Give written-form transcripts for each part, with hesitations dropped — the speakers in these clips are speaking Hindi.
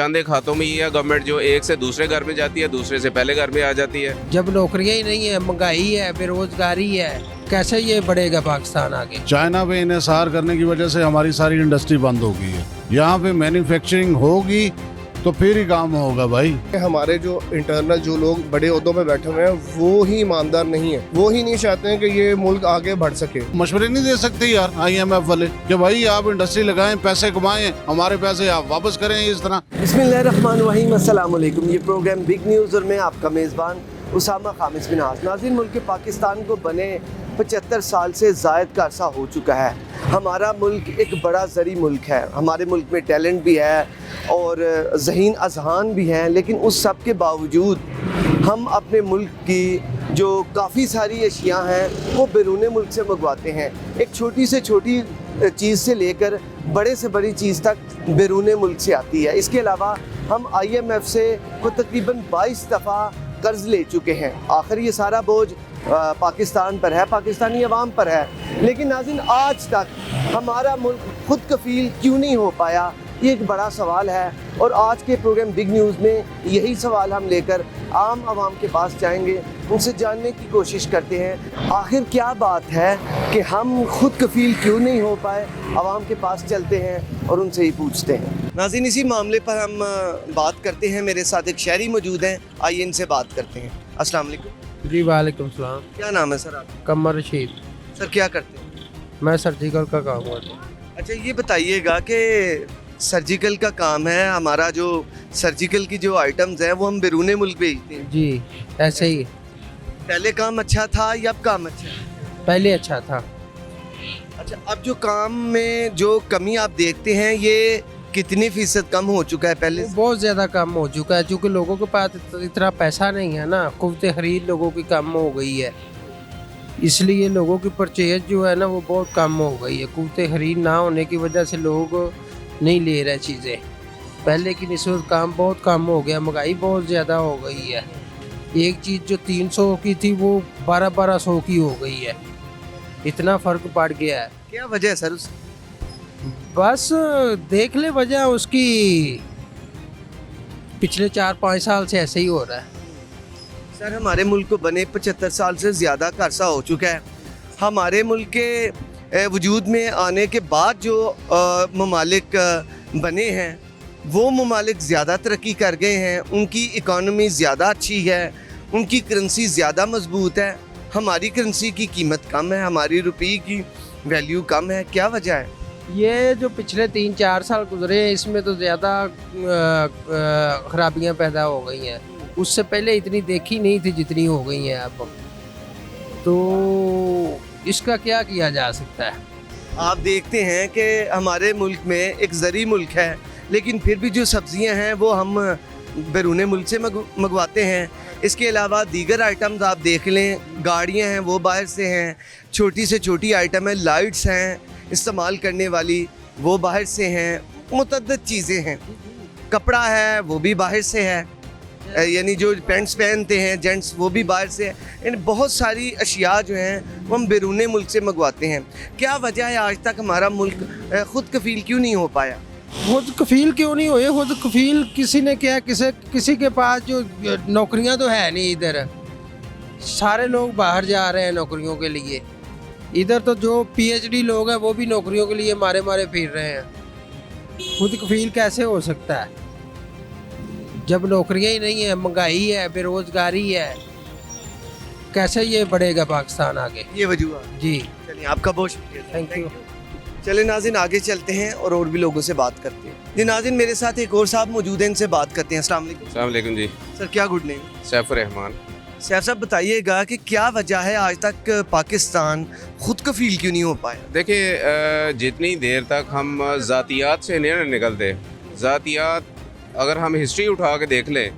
चंद एक हाथों में ही है गवर्नमेंट, जो एक से दूसरे घर में जाती है, दूसरे से पहले घर में आ जाती है। जब नौकरियां ही नहीं है, महंगाई है, बेरोजगारी है, कैसे ये बढ़ेगा पाकिस्तान आगे। चाइना पे इन्हिसार करने की वजह से हमारी सारी इंडस्ट्री बंद हो गई है। यहाँ पे मैन्युफैक्चरिंग होगी तो फिर ही काम होगा भाई। हमारे जो इंटरनल जो लोग बड़े ओहदों पे बैठे हुए हैं वो ही ईमानदार नहीं है, वो ही नहीं चाहते हैं कि ये मुल्क आगे बढ़ सके। मशवरे नहीं दे सकते यार IMF वाले कि भाई आप इंडस्ट्री लगाएं, पैसे कमाएं, हमारे पैसे आप वापस करें इस तरह। बिस्मिल्लाहिर्रहमानिर्रहीम, अस्सलाम वालेकुम। ये प्रोग्राम बिग न्यूज़ और मैं आपका मेज़बान उसामा खामिस बिनाज। नाज़रीन, मुल्क पाकिस्तान को बने 75 साल से ज़ायद का अरसा हो चुका है। हमारा मुल्क एक बड़ा ज़री मुल्क है, हमारे मुल्क में टैलेंट भी है और ज़हीन अज़हान भी हैं, लेकिन उस सब के बावजूद हम अपने मुल्क की जो काफ़ी सारी अशिया हैं वो बैरून मुल्क से मंगवाते हैं। एक छोटी से छोटी चीज़ से लेकर बड़े से बड़ी चीज़ तक बैरून मुल्क से आती है। इसके अलावा हम IMF से को तकरीबन 22 दफ़ा कर्ज़ ले चुके हैं। आखिर ये सारा बोझ पाकिस्तान पर है, पाकिस्तानी अवाम पर है। लेकिन नाज़रीन, आज तक हमारा मुल्क खुद कफ़ील क्यों नहीं हो पाया, ये एक बड़ा सवाल है। और आज के प्रोग्राम बिग न्यूज़ में यही सवाल हम लेकर आम आवाम के पास जाएंगे, उनसे जानने की कोशिश करते हैं आखिर क्या बात है कि हम खुद कफ़ील क्यों नहीं हो पाए। आवाम के पास चलते हैं और उनसे ही पूछते हैं। नाज़रीन, इसी मामले पर हम बात करते हैं। मेरे साथ एक शहरी मौजूद हैं, आइए इनसे बात करते हैं। अस्सलाम वालेकुम। जी वालेकुम सलाम। क्या नाम है सर आपका? कमर रशीद। सर क्या करते हैं? मैं सर्जिकल का काम करता हूँ। अच्छा, ये बताइएगा कि सर्जिकल का काम है, हमारा जो सर्जिकल की जो आइटम्स हैं वो हम बैरून मुल्क भेजते हैं। जी ऐसे ही। पहले काम अच्छा था या अब काम अच्छा है? पहले अच्छा था। अच्छा, अब जो काम में जो कमी आप देखते हैं ये कितनी फीसद कम हो चुका है पहले से? बहुत ज़्यादा कम हो चुका है, क्योंकि लोगों के पास इतना पैसा नहीं है ना, क़ुव्वत ख़रीद लोगों की कम हो गई है, इसलिए लोगों की परचेज जो है ना वो बहुत कम हो गई है। क़ुव्वत ख़रीद ना होने की वजह से लोग नहीं ले रहे चीज़ें। पहले की निस्बत काम बहुत कम हो गया, महंगाई बहुत ज़्यादा हो गई है। एक चीज़ जो 300 की थी वो 1200 की हो गई है, इतना फ़र्क पड़ गया है। क्या वजह है सर उसकी? बस देख ले वजह उसकी, पिछले 4-5 साल से ऐसे ही हो रहा है। सर, हमारे मुल्क को बने 75 साल से ज़्यादा का अरसा हो चुका है। हमारे मुल्क के वजूद में आने के बाद जो ममालिक बने हैं वो ममालिक ज़्यादा तरक्की कर गए हैं, उनकी इकानमी ज़्यादा अच्छी है, उनकी करेंसी ज़्यादा मजबूत है। हमारी करेंसी की कीमत कम है, हमारी रुपये की वैल्यू कम है। क्या वजह है? ये जो पिछले 3-4 साल गुजरे हैं इसमें तो ज़्यादा खराबियां पैदा हो गई हैं, उससे पहले इतनी देखी नहीं थी जितनी हो गई हैं अब। तो इसका क्या किया जा सकता है? आप देखते हैं कि हमारे मुल्क में एक ज़री मुल्क है, लेकिन फिर भी जो सब्ज़ियां हैं वो हम बैरून मुल्क से मंगवाते हैं। इसके अलावा दीगर आइटम्स आप देख लें, गाड़ियां हैं वो बाहर से हैं, छोटी से छोटी आइटम है, लाइट्स हैं इस्तेमाल करने वाली वो बाहर से हैं, मुतअद्दिद चीज़ें हैं, कपड़ा है वो भी बाहर से है, यानी जो पैंट्स पहनते हैं जेंट्स वो भी बाहर से है। यानी बहुत सारी अशिया जो हैं वो हम बैरून मुल्क से मंगवाते हैं। क्या वजह है आज तक हमारा मुल्क खुद कफ़ील क्यों नहीं हो पाया? खुद कफ़ील क्यों नहीं हुए? खुद कफ़ील किसी ने क्या, किसी के पास जो नौकरियां तो है नहीं, इधर सारे लोग बाहर जा रहे हैं नौकरियों के लिए। इधर तो जो PhD लोग हैं वो भी नौकरियों के लिए मारे मारे फिर रहे हैं। खुद कफ़ील कैसे हो सकता है जब नौकरियां ही नहीं है, महंगाई है, बेरोजगारी है, कैसे ये बढ़ेगा पाकिस्तान आगे। ये वजूह जी चलिए, आपका बहुत शुक्रिया। Thank you. चले नाज़रीन, आगे चलते हैं और भी लोगों से बात करते हैं। जी नाज़रीन, मेरे साथ एक और साहब मौजूद हैं, इनसे बात करते हैं। अस्सलाम वालेकुम। अस्सलाम वालेकुम जी। सर क्या गुड नेम? सैफुर रहमान। सैफ साहब, बताइएगा कि क्या वजह है आज तक पाकिस्तान खुद कफ़ील क्यों नहीं हो पाया? देखिए, जितनी देर तक हम ज़ातियात से नहीं निकलते, ज़ातियात अगर हम हिस्ट्री उठा के देख लें,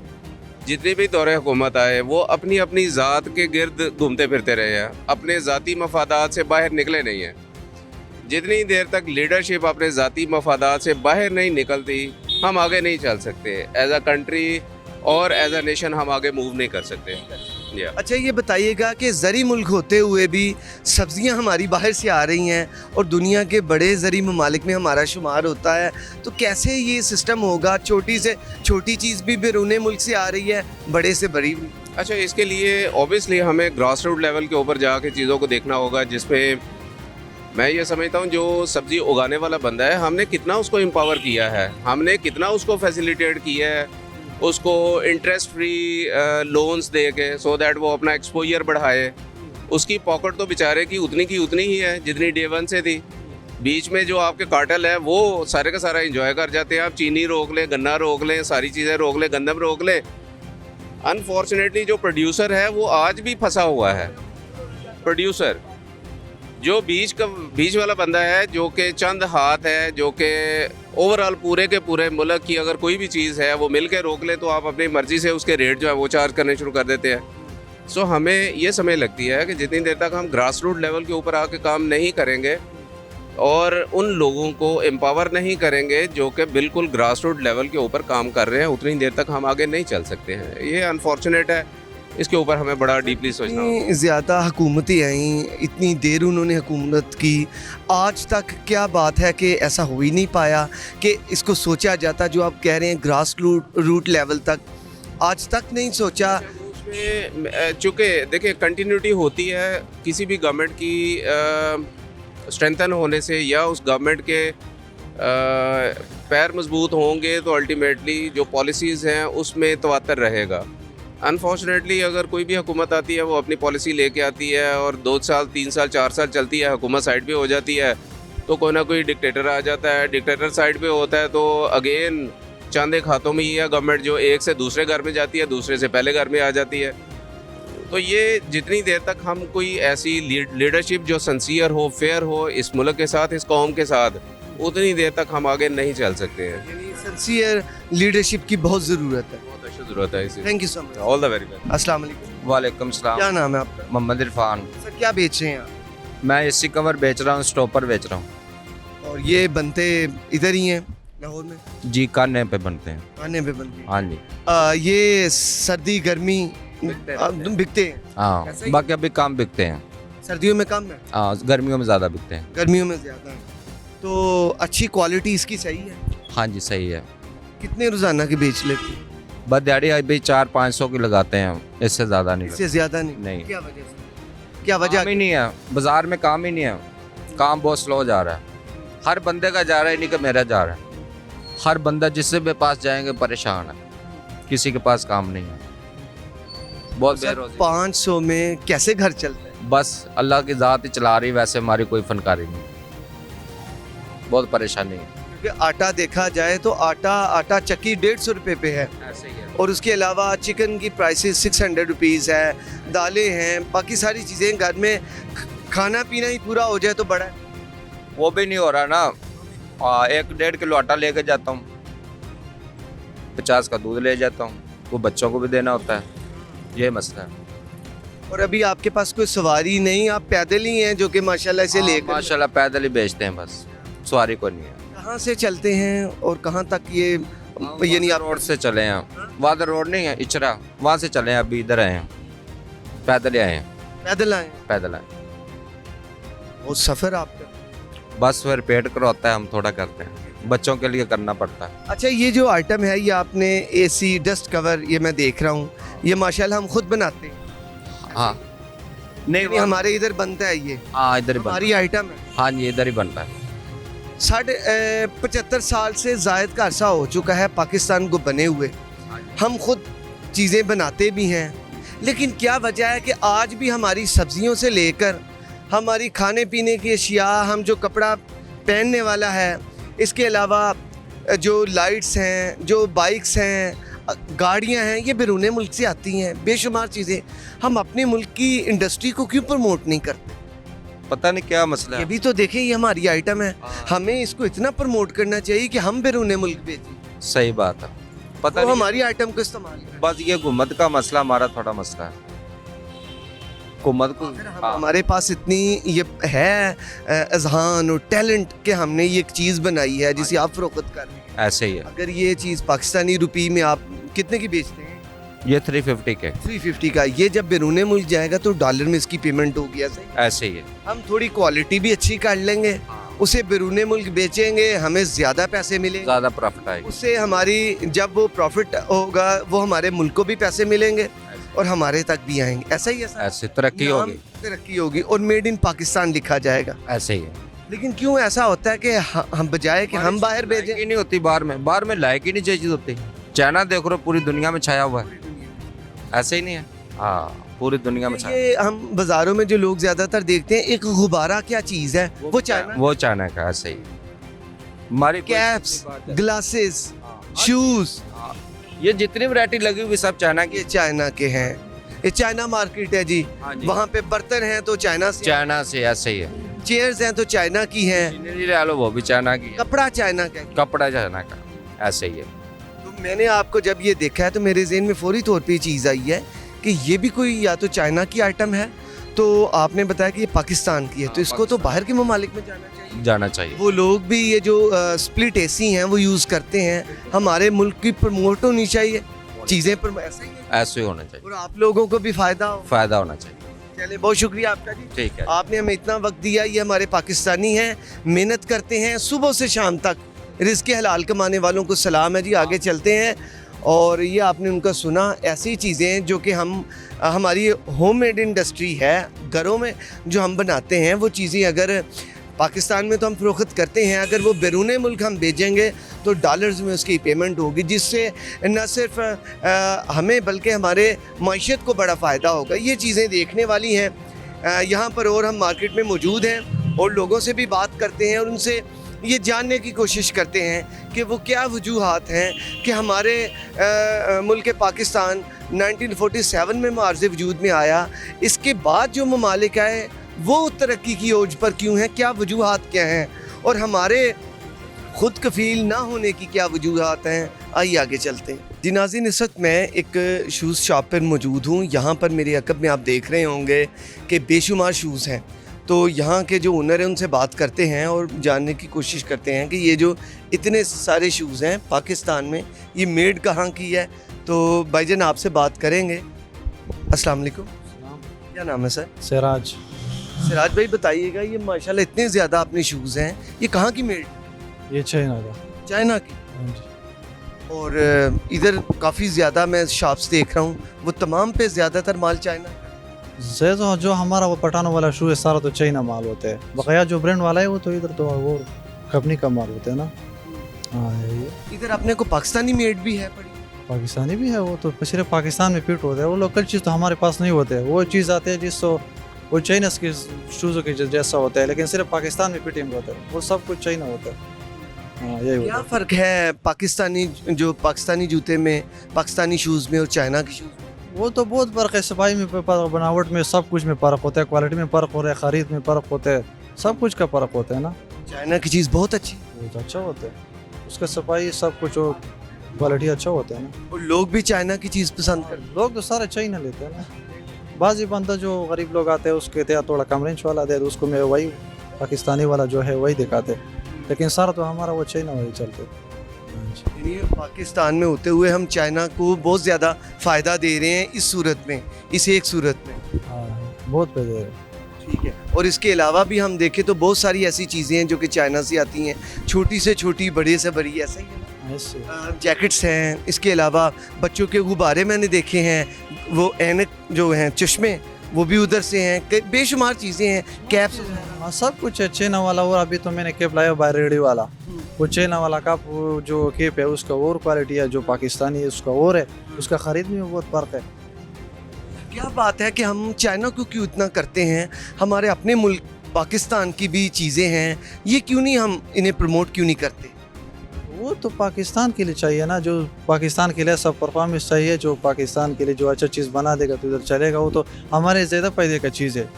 जितने भी दौरे हुकूमत आए वो अपनी अपनी ज़ात के गिर्द घूमते फिरते रहे हैं, अपने ज़ाती मफादात से बाहर निकले नहीं हैं। जितनी देर तक लीडरशिप अपने ज़ाती मफादात से बाहर नहीं निकलती, हम आगे नहीं चल सकते। एज अ कंट्री और एज अ नेशन हम आगे मूव नहीं कर सकते। Yeah. अच्छा ये बताइएगा कि ज़री मुल्क होते हुए भी सब्जियां हमारी बाहर से आ रही हैं और दुनिया के बड़े ज़री ममालिक में हमारा शुमार होता है, तो कैसे ये सिस्टम होगा? छोटी से छोटी चीज़ भी बैरून मुल्क से आ रही है, बड़े से बड़ी भी। अच्छा, इसके लिए ऑब्वियसली हमें ग्रास रूट लेवल के ऊपर जाके चीज़ों को देखना होगा, जिसपे मैं ये समझता हूँ जो सब्ज़ी उगाने वाला बंदा है, हमने कितना उसको एम्पावर किया है, हमने कितना उसको फैसिलिटेट किया है, उसको इंटरेस्ट फ्री लोन्स दे के, सो दैट वो अपना एक्सपोजर बढ़ाए। उसकी पॉकेट तो बेचारे की उतनी ही है जितनी डे वन से थी। बीच में जो आपके कार्टेल है वो सारे का सारा इंजॉय कर जाते हैं। आप चीनी रोक लें, गन्ना रोक लें, सारी चीज़ें रोक लें, गंदम रोक लें। अनफॉर्चुनेटली जो प्रोड्यूसर है वो आज भी फंसा हुआ है। प्रोड्यूसर जो बीच वाला बंदा है, जो कि चंद हाथ है, जो कि ओवरऑल पूरे के पूरे मुल्क की अगर कोई भी चीज़ है वो मिल के रोक ले तो आप अपनी मर्ज़ी से उसके रेट जो है वो चार्ज करने शुरू कर देते हैं। सो हमें ये समझ लगती है कि जितनी देर तक हम ग्रास रूट लेवल के ऊपर आके काम नहीं करेंगे और उन लोगों को एम्पावर नहीं करेंगे जो कि बिल्कुल ग्रास रूट लेवल के ऊपर काम कर रहे हैं, उतनी देर तक हम आगे नहीं चल सकते हैं। ये अनफॉर्चुनेट है, इसके ऊपर हमें बड़ा डीपली सोचना होगा। इतनी ज़्यादा हुकूमतें आईं, इतनी देर उन्होंने हुकूमत की, आज तक क्या बात है कि ऐसा हो ही नहीं पाया कि इसको सोचा जाता? जो आप कह रहे हैं ग्रास रूट लेवल तक, आज तक नहीं सोचा? उसमें चूँकि देखिए कंटिन्यूटी होती है किसी भी गवर्नमेंट की स्ट्रेंथन होने से, या उस गवर्नमेंट के पैर मजबूत होंगे तो अल्टीमेटली जो पॉलिसीज़ हैं उसमें तवातर रहेगा। अनफॉर्चुनेटली अगर कोई भी हुकूमत आती है वो अपनी पॉलिसी लेके आती है और 2 साल 3 साल 4 साल चलती है, हुकूमत साइड पे हो जाती है तो कोई ना कोई डिक्टेटर आ जाता है। डिक्टेटर साइड पे होता है तो अगेन चंद एक हाथों में ही है गवर्नमेंट, जो एक से दूसरे घर में जाती है, दूसरे से पहले घर में आ जाती है। तो ये जितनी देर तक हम कोई ऐसी लीडरशिप जो सिंसियर हो, फेयर हो इस मुल्क के साथ, इस कौम के साथ, उतनी देर तक हम आगे नहीं चल सकते हैं। यानी सिंसियर लीडरशिप की बहुत ज़रूरत है। बहुत अच्छी ज़रूरत है इसी। Thank you so much. All the very best. अस्सलाम वालेकुम। वालेकुम सलाम। क्या नाम है आपका? मोहम्मद इरफान। सर क्या बेच रहे हैं आप? मैं एसी कवर बेच रहा हूँ, स्टॉपर बेच रहा हूँ। और ये बनते इधर ही हैं लाहौर में? जी, काने पे बनते हैं। खाने पे बनते हैं। हाँ जी। ये सर्दी गर्मी बिकते हैं? हाँ, ऐसा ही? बाकी अभी काम बिकते हैं। सर्दियों में कम है, हाँ, गर्मियों में ज़्यादा बिकते हैं। गर्मियों में ज़्यादा है। तो अच्छी क्वालिटी इसकी सही है? हाँ जी, सही है। कितने रोज़ाना के बेच लेते हैं? बस दिहाड़ी अभी 400-500 की लगाते हैं, इससे ज़्यादा नहीं इससे ज़्यादा नहीं? नहीं। क्या वजह से? क्या वजह? काम ही नहीं है, बाजार में काम ही नहीं है, काम बहुत स्लो जा रहा है। हर बंदे का जा रहा है, नहीं कि मेरा जा रहा है। हर बंदा जिससे भी पास जाएंगे परेशान है, किसी के पास काम नहीं है, बहुत बेरोज़गार। 500 में कैसे घर चलता है? बस अल्लाह की ज़ात ही चला रही, वैसे हमारी कोई फनकारी नहीं, बहुत परेशानी है। क्योंकि आटा देखा जाए तो आटा चक्की 150 रुपये पे है, ऐसे ही है। और उसके अलावा चिकन की प्राइसेस 600 रुपीज़ है, दालें हैं, बाकी सारी चीज़ें, घर में खाना पीना ही पूरा हो जाए तो बड़ा है। वो भी नहीं हो रहा ना। 1-1.5 किलो आटा लेके जाता हूँ, 50 का दूध ले जाता हूँ, वो बच्चों को भी देना होता है, ये मसला है। और अभी आपके पास कोई सवारी नहीं, आप पैदल ही हैं, जो कि माशाल्लाह से लेकर माशाल्लाह पैदल ही बेचते हैं, बस सवारी को नहीं है। कहाँ से चलते हैं और कहाँ तक ये यानी आप रोड से चले हैं, वहाँ रोड नहीं है, इचरा, वहाँ से चले हैं, अभी इधर आए हैं, पैदल ही आए हैं, पैदल आए? पैदल आए। वो सफ़र आपका? बस फिर पेट कर होता है, हम थोड़ा करते हैं, बच्चों के लिए करना पड़ता है। अच्छा, ये जो आइटम है, ये आपने एसी डस्ट कवर, ये मैं देख रहा हूँ, ये माशाल्लाह हम खुद बनाते हैं? हाँ, नहीं यानी हमारे इधर बनता है ये? हाँ, इधर ही बनता हमारी आइटम है? है। हाँ जी, इधर ही बनता है। 75 साल से ज़ायद का अरसा हो चुका है पाकिस्तान को बने हुए। हम खुद चीज़ें बनाते भी हैं, लेकिन क्या वजह है कि आज भी हमारी सब्जियों से लेकर हमारी खाने पीने की अशिया, हम जो कपड़ा पहनने वाला है, इसके अलावा जो लाइट्स हैं, जो बाइक्स हैं, गाड़ियां हैं, ये बैरून मुल्क से आती हैं। बेशुमार चीज़ें हम अपने मुल्क की इंडस्ट्री को क्यों प्रमोट नहीं करते? पता नहीं क्या मसला ये है। भी तो देखें, ये हमारी आइटम है, हमें इसको इतना प्रमोट करना चाहिए कि हम बैरून मुल्क भेजें। सही बात है, पता तो नहीं, हमारी आइटम को इस्तेमाल करें। बस ये हुकूमत का मसला, हमारा थोड़ा मसला है हुकूमत को। हाँ, हमारे पास इतनी ये है अजहान और टैलेंट कि हमने ये एक चीज़ बनाई है जिसे आप फरोख्त कर रहे हैं। ऐसे ही है। अगर ये चीज़ पाकिस्तानी रुपये में आप कितने की बेचते हैं? ये 350 के 350 का। ये जब बैरून मुल्क जाएगा तो डॉलर में इसकी पेमेंट होगी, ऐसे ही? ऐसे ही है। हम थोड़ी क्वालिटी भी अच्छी कर लेंगे, उसे बैरून मुल्क बेचेंगे, हमें ज़्यादा पैसे मिलेंगे, ज़्यादा प्रॉफिट आएगा। उससे हमारी जब वो प्रॉफिट होगा वो हमारे मुल्क को भी पैसे मिलेंगे और हमारे तक भी आएंगे, ऐसा ही है सर? ऐसे तरक्की नाम होगी। तरक्की होगी और मेड इन पाकिस्तान लिखा जाएगा। ऐसे ही है। लेकिन क्यों ऐसा होता है कि हम बजाय कि हम बाहर लायक भेजें? ही नहीं होती बाहर में लायक ही नहीं चीज होती। चाइना देख रहे हो पूरी दुनिया में छाया हुआ है, ऐसे ही नहीं है? हाँ, पूरी दुनिया में छाया। ये हम बाजारों में जो लोग ज्यादातर देखते हैं, एक गुब्बारा क्या चीज है, वो चाइना, वो चाइना का ऐसे ही। हमारी कोई कैप्स, दूसरी बात है। ग्लासेस, शूज, ये जितनी वैरायटी लगी हुई सब चाइना की। ये चाइना के हैं। ये चाइना मार्केट है जी, हाँ जी। वहाँ पे बर्तन हैं तो चाइना से, चाइना से ऐसे ही है। चेयर्स हैं तो चाइना की हैं, सीनरी ले लो वो भी चाइना की है। कपड़ा चाइना का है। कपड़ा चाइना का ऐसे ही है। तो मैंने आपको जब ये देखा है तो मेरे ज़हन में फौरी तौर पे ये चीज़ आई है कि ये भी कोई या तो चाइना की आइटम है, तो आपने बताया कि ये पाकिस्तान की है, तो इसको तो बाहर के ममालिक में जाना चाहिए। वो लोग भी ये जो स्प्लिट एसी हैं वो यूज़ करते हैं, हमारे मुल्क की प्रमोट होनी चाहिए चीज़ें पर, ऐसा ही है? ऐसे ही होना चाहिए, और आप लोगों को भी फ़ायदा हो। फायदा होना चाहिए। चलिए, बहुत शुक्रिया आपका जी, ठीक है। आपने हमें इतना वक्त दिया। ये हमारे पाकिस्तानी हैं, मेहनत करते हैं सुबह से शाम तक, रिज़्क़ हलाल कमाने वालों को सलाम है जी। आगे चलते हैं। और ये आपने उनका सुना, ऐसी चीज़ें जो कि हमारी होममेड इंडस्ट्री है, घरों में जो हम बनाते हैं वो चीज़ें अगर पाकिस्तान में तो हम फ़रोख्त करते हैं, अगर वो बैरून मुल्क हम भेजेंगे तो डॉलर्स में उसकी पेमेंट होगी, जिससे न सिर्फ हमें बल्कि हमारे माशियत को बड़ा फ़ायदा होगा। ये चीज़ें देखने वाली हैं यहाँ पर, और हम मार्केट में मौजूद हैं और लोगों से भी बात करते हैं और उनसे ये जानने की कोशिश करते हैं कि वो क्या वजूहात हैं कि हमारे मुल्क पाकिस्तान 1947 में मुआवजे वजूद में आया, इसके बाद जो ममालिक आए वो तरक्की की ओज पर क्यों हैं, क्या वजूहात क्या हैं, और हमारे खुद कफील ना होने की क्या वजूहात हैं। आइए आगे चलते हैं जी। नाज़रीन, इस वक्त मैं एक शूज़ शॉप पर मौजूद हूँ। यहाँ पर मेरे अकब में आप देख रहे होंगे कि बेशुमार शूज़ हैं, तो यहाँ के जो ओनर हैं उनसे बात करते हैं और जानने की कोशिश करते हैं कि ये जो इतने सारे शूज़ हैं पाकिस्तान में, ये मेड कहाँ की है। तो भाईजान आपसे बात करेंगे। अस्सलाम वालेकुम, क्या नाम है सर? सिराज। सिराज भाई बताइएगा, ये माशाल्लाह इतने ज़्यादा अपने शूज़ हैं, ये कहाँ की मेड? ये चाइना का। चाइना की। हाँ जी। और इधर काफ़ी ज़्यादा मैं शॉप्स देख रहा हूँ, वो तमाम पे ज़्यादातर माल चाइना। जैसा जो हमारा वो पठानो वाला शू है सारा तो चाइना माल होता है, बकाया जो ब्रांड वाला है वो तो इधर तो वो कंपनी का माल होता है ना। हाँ, ये इधर अपने को पाकिस्तानी मेड भी है पड़ी। पाकिस्तानी भी है, वो तो सिर्फ पाकिस्तान में फिट होता है, वो लोकल चीज़ तो हमारे पास नहीं होते है। वो चीज़ आते हैं जिसको वो चाइना के शूज़ों के जैसा होता है, लेकिन सिर्फ पाकिस्तान में फिटिंग होता है, वो सब कुछ चाइना होता है। हाँ, यही होता क्या है। फ़र्क है पाकिस्तानी जूते में, पाकिस्तानी शूज़ में और चाइना के शूज़ में? वो तो बहुत फ़र्क है, सफाई में फ़र्क, बनावट में, सब कुछ में फ़र्क होता है, क्वालिटी में फ़र्क हो रहा है, ख़रीद में फ़र्क होता है, सब कुछ का फ़र्क होता है ना। चाइना की चीज़ बहुत अच्छी, बहुत अच्छा होता है, उसका सफाई सब कुछ और क्वालिटी अच्छा होता है ना। और लोग भी चाइना की चीज़ पसंद करते हैं। लोग तो सारे चाइना लेते हैं ना, बाजी बंदा जो गरीब लोग आते हैं उसके तहत थोड़ा कम रेंज वाला दे, तो उसको मैं वही पाकिस्तानी वाला जो है वही दिखाते, लेकिन सारा तो हमारा वो चाइना वही चलते। यानी पाकिस्तान में होते हुए हम चाइना को बहुत ज़्यादा फ़ायदा दे रहे हैं इस सूरत में, इस एक सूरत में। हाँ, बहुत पैसे है। ठीक है। और इसके अलावा भी हम देखें तो बहुत सारी ऐसी चीज़ें हैं जो कि चाइना से आती हैं, छोटी से छोटी, बड़े से बड़ी, ऐसा ही है ना? ऐसे जैकेट्स हैं, इसके अलावा बच्चों के गुब्बारे मैंने देखे हैं, वो ऐनक जो हैं, चश्मे, वो भी उधर से हैं, बेशुमार चीज़ें हैं, कैप्स। हाँ, सब कुछ है चाइना वाला। और अभी तो मैंने कैप लाया बाय रेडी वाला, वो चाइना वाला का वो जो कैप है उसका और क्वालिटी है, जो पाकिस्तानी है उसका और है, उसका ख़रीद में बहुत फ़र्क है। क्या बात है कि हम चाइना को क्यों इतना करते हैं, हमारे अपने मुल्क पाकिस्तान की भी चीज़ें हैं, ये क्यों नहीं हम इन्हें प्रमोट क्यों नहीं करते? वो तो पाकिस्तान के लिए चाहिए ना, जो पाकिस्तान के लिए सब परफॉर्मेंस चाहिए, जो पाकिस्तान के लिए जो अच्छा चीज़ बना देगा तो इधर चलेगा। वो तो हमारे ज़्यादा फायदे का चीज़ है,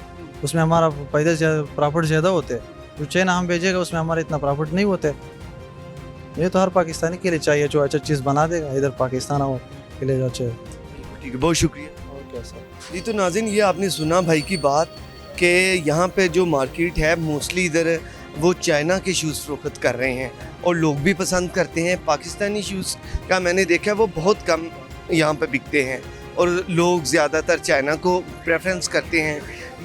उसमें हमारा फायदे प्रॉफिट ज़्यादा होते हैं। जो चाइना हम भेजेगा उसमें हमारे इतना प्रॉफिट नहीं होते। ये तो हर पाकिस्तानी के लिए चाहिए जो अच्छा चीज़ बना देगा, इधर पाकिस्तान और के लिए जो अच्छा है। ठीक है, बहुत शुक्रिया। और क्या सर। जी, तो नाज़रीन, ये आपने सुना भाई की बात कि यहाँ पे जो मार्केट है मोस्टली इधर वो चाइना के शूज़ फ़रोख्त कर रहे हैं और लोग भी पसंद करते हैं। पाकिस्तानी शूज़ का मैंने देखा वो बहुत कम यहाँ पे बिकते हैं और लोग ज़्यादातर चाइना को प्रेफरेंस करते हैं।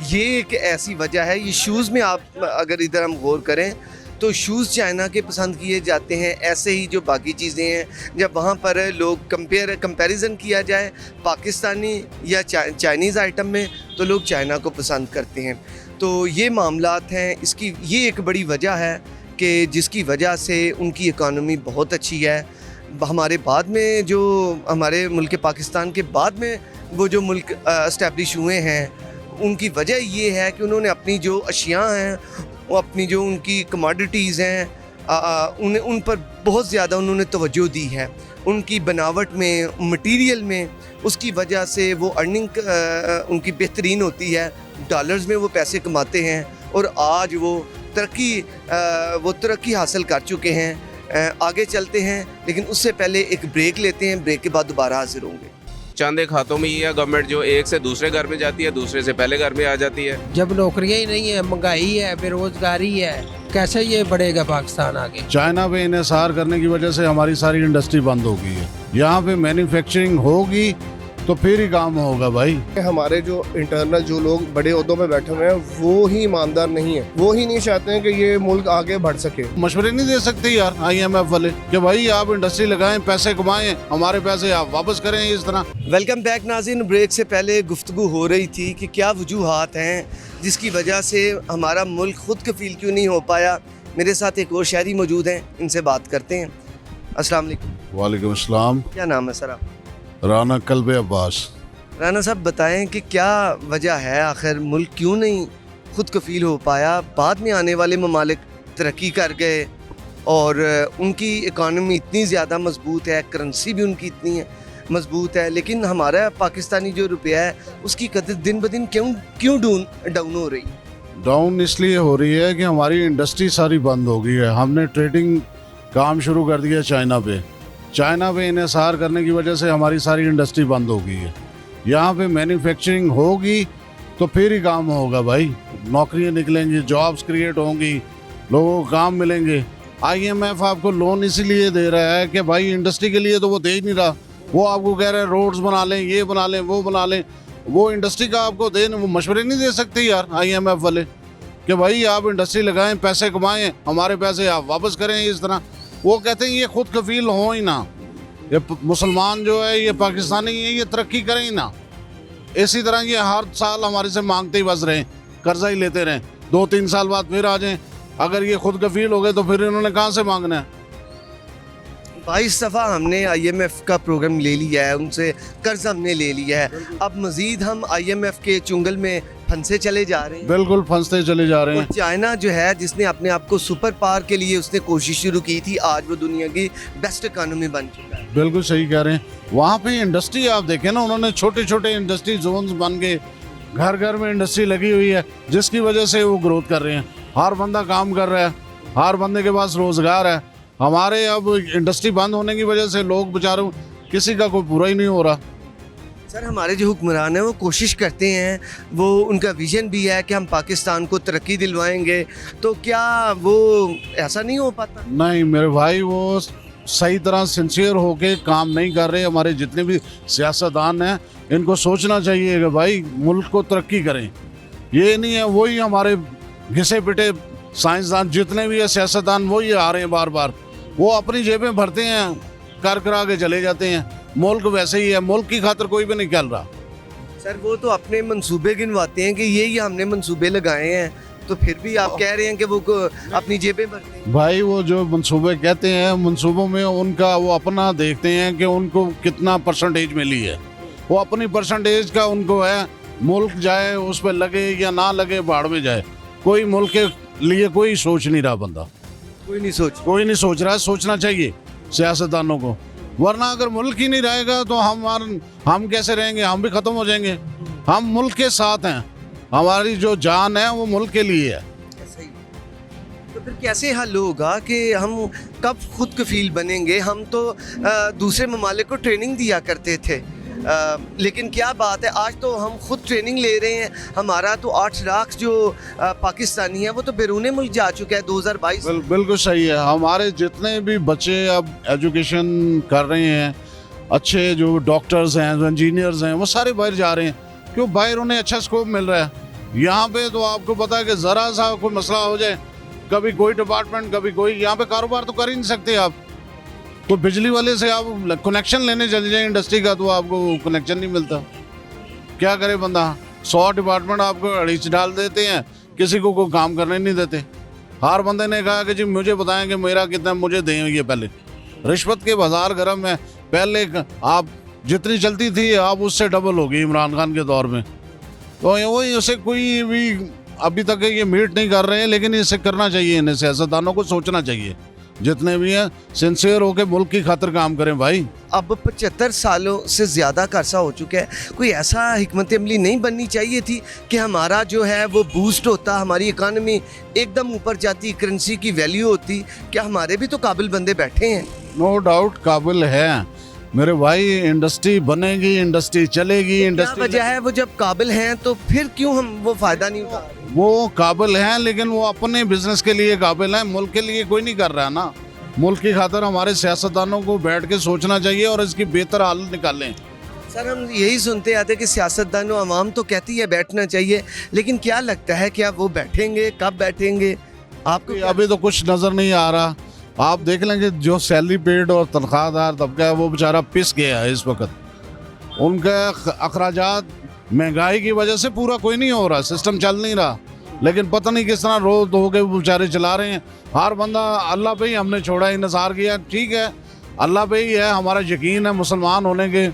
ये एक ऐसी वजह है। ये शूज़ में आप अगर इधर हम गौर करें तो शूज़ चाइना के पसंद किए जाते हैं। ऐसे ही जो बाकी चीज़ें हैं, जब वहाँ पर लोग कंपैरिजन किया जाए पाकिस्तानी या चाइनीज़ आइटम में, तो लोग चाइना को पसंद करते हैं। तो ये मामलात हैं। इसकी ये एक बड़ी वजह है कि जिसकी वजह से उनकी इकानमी बहुत अच्छी है। हमारे बाद में जो हमारे मुल्क पाकिस्तान के बाद में वो जो मुल्क इस्टेब्लिश हुए हैं, उनकी वजह ये है कि उन्होंने अपनी जो अशिया हैं, वो अपनी जो उनकी कमोडिटीज़ हैं, उन पर बहुत ज़्यादा उन्होंने तवज्जो दी है। उनकी बनावट में, मटेरियल में, उसकी वजह से वो अर्निंग उनकी बेहतरीन होती है। डॉलर्स में वो पैसे कमाते हैं और आज वो तरक्की हासिल कर चुके हैं। आगे चलते हैं, लेकिन उससे पहले एक ब्रेक लेते हैं। ब्रेक के बाद दोबारा हाजिर होंगे। चंद एक हाथों में ये है गवर्नमेंट जो एक से दूसरे घर में जाती है, दूसरे से पहले घर में आ जाती है। जब नौकरियां ही नहीं है, महंगाई है, बेरोजगारी है, कैसे ये बढ़ेगा पाकिस्तान आगे? चाइना पे इन्हिसार करने की वजह से हमारी सारी इंडस्ट्री बंद हो गई है। यहाँ पे मैन्युफैक्चरिंग होगी तो फिर ही काम होगा भाई। हमारे जो इंटरनल जो लोग बड़े ओहदों में बैठे हुए हैं वो ही ईमानदार नहीं है, वो ही नहीं चाहते हैं कि ये मुल्क आगे बढ़ सके। मशवरे नहीं दे सकते यार IMF वाले कि भाई आप इंडस्ट्री लगाएं, पैसे कमाएं, हमारे पैसे आप वापस करें इस तरह। वेलकम बैक नाज़रीन। ब्रेक से पहले गुफ्तगू हो रही थी कि क्या वजूहात हैं जिसकी वजह से हमारा मुल्क खुद कफील क्यों नहीं हो पाया। मेरे साथ एक और शहरी मौजूद हैं, इनसे बात करते हैं। अस्सलाम वालेकुम। वालेकुम अस्सलाम। क्या नाम है सर आप? राना कल्बे अब्बास। राना साहब बताएं कि क्या वजह है, आखिर मुल्क क्यों नहीं खुद कफील हो पाया? बाद में आने वाले ममालिक तरक्की कर गए और उनकी इकानमी इतनी ज़्यादा मजबूत है, करेंसी भी उनकी इतनी मजबूत है, लेकिन हमारा पाकिस्तानी जो रुपया है उसकी कदर दिन ब दिन क्यों डाउन हो रही? डाउन इसलिए हो रही है कि हमारी इंडस्ट्री सारी बंद हो गई है। हमने ट्रेडिंग काम शुरू कर दिया चाइना पे इन्हिसार करने की वजह से हमारी सारी इंडस्ट्री बंद हो गई है। यहाँ पे मैन्युफैक्चरिंग होगी तो फिर ही काम होगा भाई। नौकरियाँ निकलेंगी, जॉब्स क्रिएट होंगी, लोगों को काम मिलेंगे। IMF आपको लोन इसीलिए दे रहा है कि भाई इंडस्ट्री के लिए तो वो दे ही नहीं रहा। वो आपको कह रहे हैं रोड्स बना लें, ये बना लें, वो बना लें। वो इंडस्ट्री का आपको वो मशवरे नहीं दे सकते यार IMF वाले कि भाई आप इंडस्ट्री लगाएं, पैसे कमाएं, हमारे पैसे आप वापस करें इस तरह। वो कहते हैं ये खुद कफील हो ही ना, ये मुसलमान जो है, ये पाकिस्तानी है, ये तरक्की करें ही ना। इसी तरह ये हर साल हमारे से मांगते ही बस रहें, कर्जा ही लेते रहें, 2-3 साल बाद फिर आ जाएं। अगर ये खुद कफील हो गए तो फिर इन्होंने कहाँ से मांगना है? 22 दफ़ा हमने IMF का प्रोग्राम ले लिया है, उनसे कर्ज हमने ले लिया है। अब मज़ीद हम IMF के चुंगल में फंसे चले जा रहे हैं। बिल्कुल फंसते चले जा रहे हैं। और चाइना जो है, जिसने अपने आप को सुपर पावर के लिए उसने कोशिश शुरू की थी, आज वो दुनिया की बेस्ट इकानमी बन चुका है। बिल्कुल सही कह रहे हैं। वहाँ पे इंडस्ट्री आप देखें ना, उन्होंने छोटे छोटे इंडस्ट्री जोन्स बन के घर घर में इंडस्ट्री लगी हुई है, जिसकी वजह से वो ग्रोथ कर रहे हैं। हर बंदा काम कर रहा है, हर बंदे के पास रोज़गार है। हमारे अब इंडस्ट्री बंद होने की वजह से लोग बेचारों किसी का कोई पूरा ही नहीं हो रहा। सर, हमारे जो हुक्मरान हैं वो कोशिश करते हैं, वो उनका विजन भी है कि हम पाकिस्तान को तरक्की दिलवाएंगे, तो क्या वो ऐसा नहीं हो पाता? नहीं मेरे भाई, वो सही तरह सिंसियर होके काम नहीं कर रहे। हमारे जितने भी सियासतदान हैं, इनको सोचना चाहिए कि भाई मुल्क को तरक्की करें। ये नहीं है वही हमारे घिसे पिटे साइंसदान जितने भी है, सियासतदान, वही आ रहे हैं बार बार। वो अपनी जेबें भरते हैं, कर करा के चले जाते हैं। मुल्क वैसे ही है, मुल्क की खातिर कोई भी नहीं चल रहा। सर, वो तो अपने मंसूबे गिनवाते हैं कि ये हमने मंसूबे लगाए हैं, तो फिर भी आप कह रहे हैं कि वो अपनी जेबें भरते हैं। भाई वो जो मंसूबे कहते हैं, मंसूबों में उनका वो अपना देखते हैं कि उनको कितना परसेंटेज मिली है। वो अपनी परसेंटेज का उनको है, मुल्क जाए उस पर लगे या ना लगे, बाढ़ में जाए, कोई मुल्क के लिए कोई सोच नहीं रहा बंदा। कोई नहीं सोच रहा है। सोचना चाहिए सियासतदानों को, वरना अगर मुल्क ही नहीं रहेगा तो हम कैसे रहेंगे? हम भी ख़त्म हो जाएंगे। हम मुल्क के साथ हैं, हमारी जो जान है वो मुल्क के लिए है। तो फिर कैसे हल होगा कि हम कब खुद कफील बनेंगे? हम तो दूसरे ममालिक को ट्रेनिंग दिया करते थे, लेकिन क्या बात है, आज तो हम खुद ट्रेनिंग ले रहे हैं। हमारा तो 8 लाख जो पाकिस्तानी है वो तो बैरून मुल्क जा चुका है 2022। बिल्कुल सही है। हमारे जितने भी बच्चे अब एजुकेशन कर रहे हैं, अच्छे जो डॉक्टर्स हैं, जो इंजीनियर्स हैं, वो सारे बाहर जा रहे हैं। क्यों? बाहर उन्हें अच्छा स्कोप मिल रहा है। यहाँ पे तो आपको पता है कि ज़रा सा कोई मसला हो जाए, कभी कोई डिपार्टमेंट, कभी कोई, यहाँ पे कारोबार तो कर ही नहीं सकते आप। तो बिजली वाले से आप कनेक्शन लेने चले जाए इंडस्ट्री का, तो आपको कनेक्शन नहीं मिलता। क्या करे बंदा? 100 डिपार्टमेंट आपको अड़ीच डाल देते हैं, किसी को कोई काम करने नहीं देते। हर बंदे ने कहा कि जी मुझे बताएं कि मेरा कितना, मुझे दें ये पहले। रिश्वत के बाजार गर्म है। पहले आप जितनी चलती थी आप उससे डबल हो गई इमरान खान के दौर में। तो वही उसे कोई भी अभी तक ये मीट नहीं कर रहे हैं, लेकिन इसे करना चाहिए। इन्हें सियासतदानों को सोचना चाहिए, जितने भी हैं सिंसियर होकर मुल्क की खातिर काम करें भाई। अब 75 सालों से ज़्यादा का अरसा हो चुका है, कोई ऐसा हिकमत अमली नहीं बननी चाहिए थी कि हमारा जो है वो बूस्ट होता, हमारी इकानमी एकदम ऊपर जाती, करेंसी की वैल्यू होती? क्या हमारे भी तो काबिल बंदे बैठे हैं? नो डाउट काबिल है मेरे भाई। इंडस्ट्री बनेगी, इंडस्ट्री चलेगी। क्या इंडस्ट्री वजह है? वो जब काबिल हैं तो फिर क्यों हम वो फ़ायदा नहीं उठा रहे? वो काबिल हैं, लेकिन वो अपने बिजनेस के लिए काबिल हैं, मुल्क के लिए कोई नहीं कर रहा है ना। मुल्क की खातिर हमारे सियासतदानों को बैठ के सोचना चाहिए और इसकी बेहतर हल निकालें। सर, हम यही सुनते आते कि सियासतदानों, आवाम तो कहती है बैठना चाहिए, लेकिन क्या लगता है क्या वो बैठेंगे? कब बैठेंगे? आपको अभी तो कुछ नज़र नहीं आ रहा। आप देख लेंगे जो सैलरी पेड और तनख्वाहदार तबका है वो बेचारा पिस गया है इस वक्त। उनका अखराजात महंगाई की वजह से पूरा कोई नहीं हो रहा, सिस्टम चल नहीं रहा। लेकिन पता नहीं किस तरह रोज धो के बेचारे चला रहे हैं। हर बंदा अल्लाह पे ही हमने छोड़ा, इंतज़ार किया। ठीक है, अल्लाह पे ही है, हमारा यकीन है मुसलमान होने के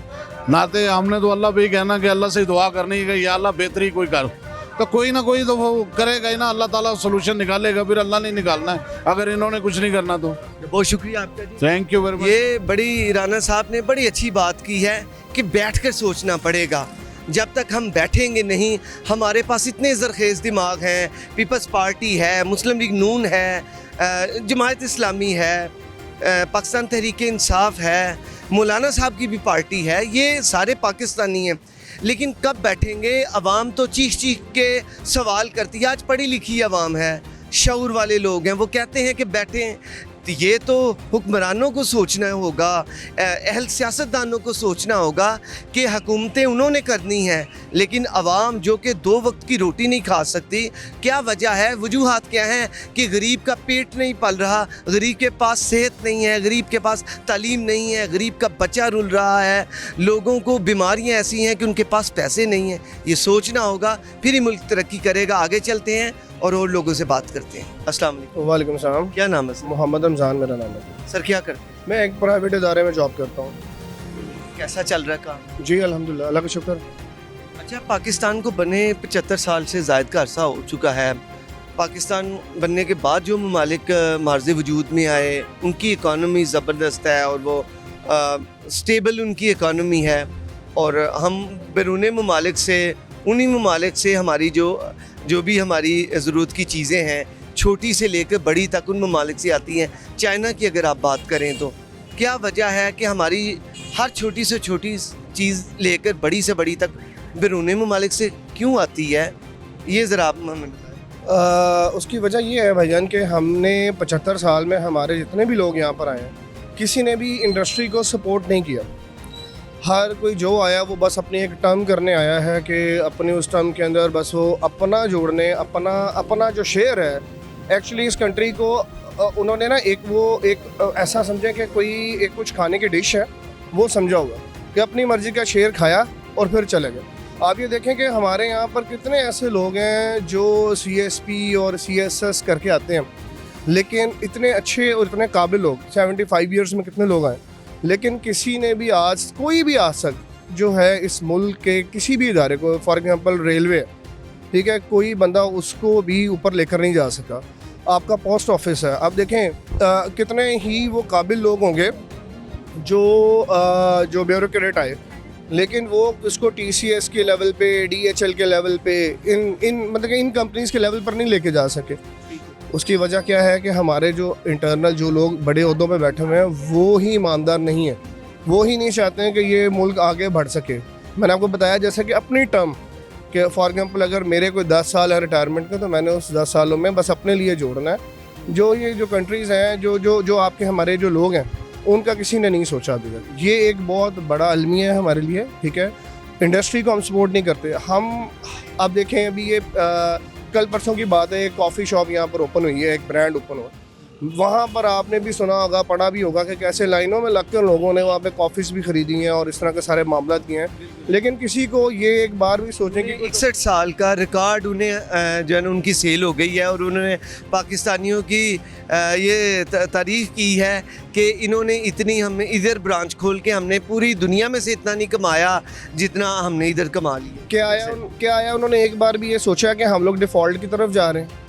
नाते। हमने तो अल्लाह पे ही कहना कि अल्लाह से दुआ करनी है कि या अल्लाह बेहतरी कोई कर। तो कोई ना कोई तो वो करेगा ही ना, अल्लाह ताला सोल्यूशन निकालेगा। फिर अल्लाह नहीं निकालना है अगर इन्होंने कुछ नहीं करना तो। बहुत शुक्रिया आपका ji. Thank you very much. ये बड़ी राना साहब ने बड़ी अच्छी बात की है कि बैठकर सोचना पड़ेगा। जब तक हम बैठेंगे नहीं, हमारे पास इतने ज़रखेज़ दिमाग हैं, पीपल्स पार्टी है, मुस्लिम लीग नून है, जमायत इस्लामी है, पाकिस्तान तहरीक इंसाफ है, मौलाना साहब की भी पार्टी है, ये सारे पाकिस्तानी हैं। लेकिन कब बैठेंगे? अवाम तो चीख चीख के सवाल करती है। आज पढ़ी लिखी अवाम है, शऊर वाले लोग हैं, वो कहते हैं कि बैठें। तो ये तो हुक्मरानों को सोचना होगा, अहल सियासतदानों को सोचना होगा कि हुकूमतें उन्होंने करनी हैं, लेकिन अवाम जो कि 2 वक्त की रोटी नहीं खा सकती, क्या वजह है? वजूहात क्या हैं? कि गरीब का पेट नहीं पल रहा, गरीब के पास सेहत नहीं है, गरीब के पास तालीम नहीं है, गरीब का बच्चा रुल रहा है, लोगों को बीमारियां ऐसी हैं कि उनके पास पैसे नहीं हैं। ये सोचना होगा, फिर ही मुल्क तरक्की करेगा। आगे चलते हैं और लोगों से बात करते हैं। अस्सलाम वालेकुम। वालेकुम सलाम। क्या नाम है सर? मोहम्मद रमज़ान मेरा नाम है। सर क्या करते हैं? मैं एक प्राइवेट इदारे में जॉब करता हूँ। कैसा चल रहा है काम? जी अल्हम्दुलिल्लाह, अल्लाह का शुक्र। अच्छा, पाकिस्तान को बने 75 साल से ज़ायद का अरसा हो चुका है। पाकिस्तान बनने के बाद जो ममालिक मार्ज़ वजूद में आए, उनकी इकानमी ज़बरदस्त है और वो स्टेबल उनकी इकानमी है। और हम बैरून ममालिक से, उन्हीं ममालिक से हमारी जो भी हमारी ज़रूरत की चीज़ें हैं, छोटी से लेकर बड़ी तक, उन ममालिक से आती हैं। चाइना की अगर आप बात करें तो क्या वजह है कि हमारी हर छोटी से छोटी चीज़ लेकर बड़ी से बड़ी तक बैरून ममालिक से क्यों आती है? ये ज़रा आप हमें बताएं। उसकी वजह ये है भाईजान कि हमने 75 साल में हमारे जितने भी लोग यहाँ पर आए हैं, किसी ने भी इंडस्ट्री को सपोर्ट नहीं किया। हर कोई जो आया वो बस अपनी एक टर्म करने आया है कि अपने उस टर्म के अंदर बस वो अपना जोड़ने, अपना जो शेयर है एक्चुअली इस कंट्री को उन्होंने ना एक ऐसा समझे कि कोई एक कुछ खाने की डिश है, वो समझा हुआ कि अपनी मर्ज़ी का शेयर खाया और फिर चले गए। आप ये देखें कि हमारे यहाँ पर कितने ऐसे लोग हैं जो CSP और CSS करके आते हैं, लेकिन इतने अच्छे और इतने काबिल लोग 75 ईयर्स में कितने लोग आए, लेकिन किसी ने भी आज, कोई भी आज तक जो है इस मुल्क के किसी भी इदारे को, फॉर एग्जांपल रेलवे, ठीक है, कोई बंदा उसको भी ऊपर लेकर नहीं जा सका। आपका पोस्ट ऑफिस है, आप देखें कितने ही वो काबिल लोग होंगे जो ब्यूरोक्रेट आए, लेकिन वो इसको TCS के लेवल पे, DHL के लेवल पे, मतलब इन कंपनीज़ के लेवल पर नहीं लेके जा सके। उसकी वजह क्या है कि हमारे जो इंटरनल जो लोग बड़े ओहदों पे बैठे हुए हैं वो ही ईमानदार नहीं है, वो ही नहीं चाहते हैं कि ये मुल्क आगे बढ़ सके। मैंने आपको बताया जैसे कि अपनी टर्म कि फॉर एग्जांपल अगर मेरे कोई 10 साल है रिटायरमेंट का, तो मैंने उस 10 सालों में बस अपने लिए जोड़ना है। जो ये जो कंट्रीज़ हैं, जो आपके हमारे जो लोग हैं उनका किसी ने नहीं सोचा अभी तक। ये एक बहुत बड़ा अलमिया है हमारे लिए, ठीक है। इंडस्ट्री को हम सपोर्ट नहीं करते। हम अब देखें, अभी ये कल परसों की बात है, एक कॉफ़ी शॉप यहाँ पर ओपन हुई है, एक ब्रांड ओपन हुआ। वहाँ पर आपने भी सुना होगा, पढ़ा भी होगा कि कैसे लाइनों में लगकर लोगों ने वहाँ पे कॉफ़ीज़ भी ख़रीदी हैं और इस तरह के सारे मामला किए हैं। लेकिन किसी को ये एक बार भी सोचें कि 61 साल का रिकॉर्ड उन्हें जो है ना उनकी सेल हो गई है, और उन्होंने पाकिस्तानियों की ये तारीफ़ की है कि इन्होंने इतनी, हमें इधर ब्रांच खोल के हमने पूरी दुनिया में से इतना नहीं कमाया जितना हमने इधर कमा लिया। क्या आया उन्होंने एक बार भी ये सोचा कि हम लोग डिफ़ॉल्ट की तरफ जा रहे हैं?